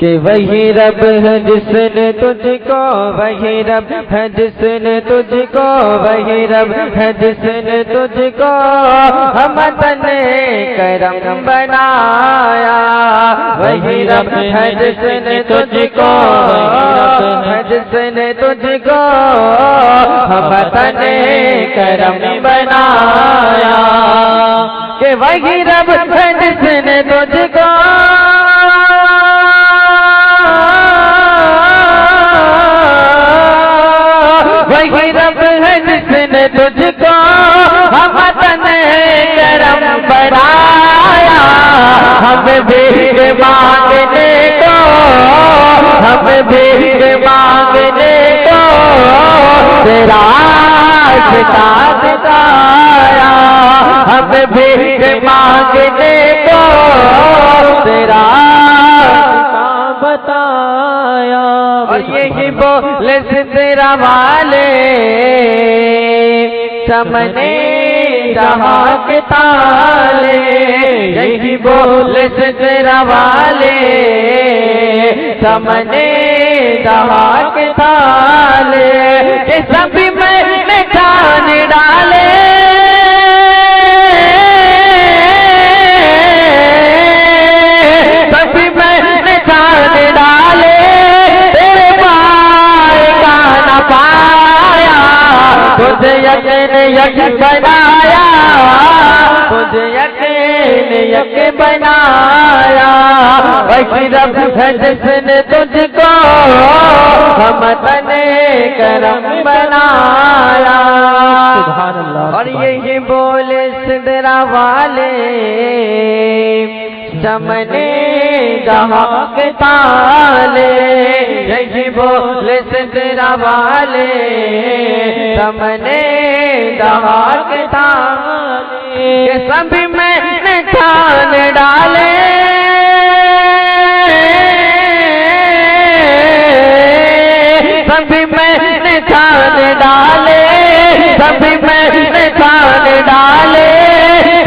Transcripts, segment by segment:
کہ وہی رب ہے جس نے تجھ کو، وہی رب ہے جس نے تجھ کو، وہی رب ہے جس نے تجھ کو ہمدن کرم بنایا، وہی رب ہے جس نے تجھ کو، ہے جس نے تجھ کو ہمدن کرم بنایا، کہ وہی رب ہے جس نے تجھ کو وہی رب ہے جس نے تجھ کو ہمدن کرم بنایا، ہمیں بھیک مانگنے کو، ہمیں بھیک مانگنے کو تیرا راستہ دکھایا، ہمیں بھیک مانگنے کو تیرا راستہ بتایا، اور یہی بولے تیرا والے سامنے جہاں کے تالے، یہی بولے تیرا والے سامنے جہاں کے تالے، کہ سبھی میں نے جان ڈالے، سبھی میں نے جان ڈالے، تیرے پائے کا نہ پایا، تجھے یقین یقین بنایا، تجھے یقین یقین بنایا، وہی رب ہے جس نے تجھ کو ہمدن کرم بنایا، سبحان اللہ، اور یہی بولے سدرا والے سامنے جہاں کے تالے، یہی بولے سدرا والے سامنے جہاں کے تالے، کہ سبھی میں نے جان ڈالے، سبھی میں نے جان ڈالے، سبھی میں نے جان ڈالے،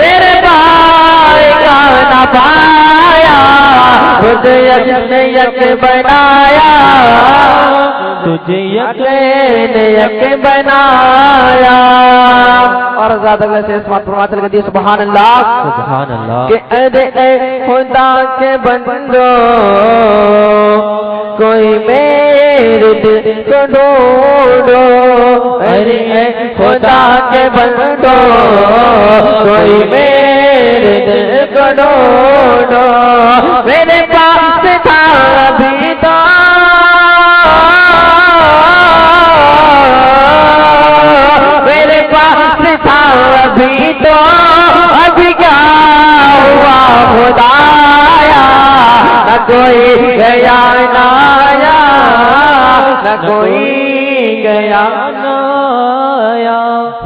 تیرے بھائی کا نہ پایا، تجھے یقین یقین بنایا، تجھے یقین یقین بنایا، اور زیادہ سے اسمات فرماتے لگے سبحان اللہ، سبحان اللہ، کہ اے خدا کے بندو کوئی میرے دل کو ڈھونڈو، ارے اے خدا کے بندو کوئی میرے دل کو ڈھونڈو، میرے پاس تھا ابھی تو میرے پاس تھا ابھی تو، ابھی کیا ہوا خدایا، نہ کوئی گیا نہ آیا، نہ کوئی گیا نہ آیا،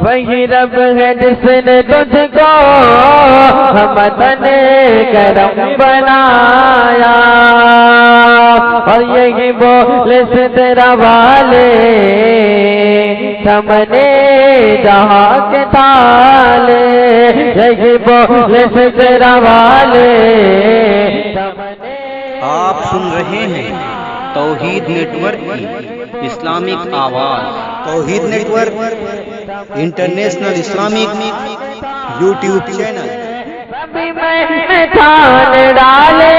وہی رب ہے جس نے تجھ کو ہمدن کرم بنایا، اور یہی بولے سے تیرا والے سامنے جہاں کے تالے، یہی بولے سے تیرا والے سامنے۔ آپ سن رہے ہیں توحید نیٹ ورک کی اسلامک آواز، Tauheed network international Islamic YouTube channel, سبھی میں نے جان ڈالے،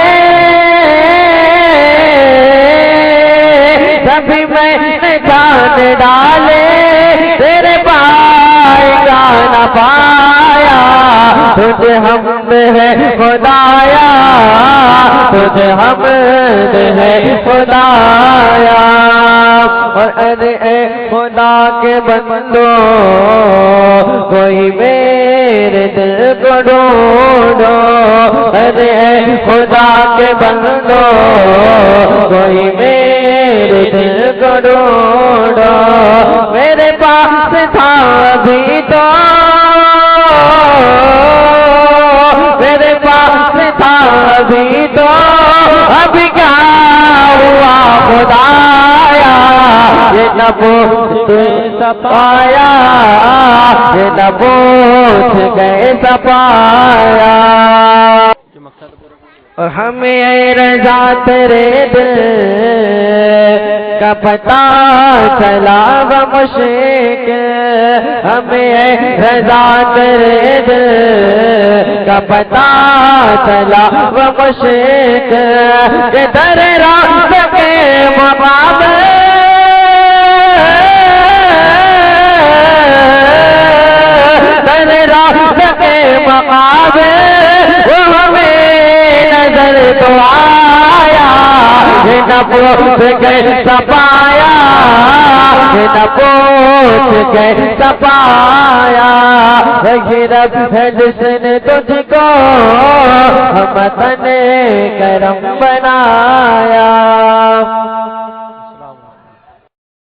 سبھی میں نے جان ڈالے، تیرے پائے کا نہ پایا، تجھے حمد ہے خدایا، تجھے حمد ہے خدایا، اور اے خدا کے بندو کوئی میرے دل کو ڈھونڈو، ارے اے خدا کے بندو کوئی میرے دل کو ڈھونڈو، میرے پاس تھا ابھی تو میرے پاس تھا ابھی تو، ابھی کیا ہوا خدایا، یہ نہ پوچھ سپایا، یہ نہ پوچھ گئے سپایا، جو مقصد پورا ہمیں رضا تیرے دل کا پتہ چلا وہ مشرق، ہمیں رضا تیرے دل کا پتہ چلا وہ مشرق، کہ در راست کے مقابل در راست کے مقابل وہ ہمیں نظر تو آیا، نہ پوچھ کے سپایا، نہ پوچھ کے سپایا، وہی رب ہے جس نے تجھ کو ہم وطن کرم بنایا۔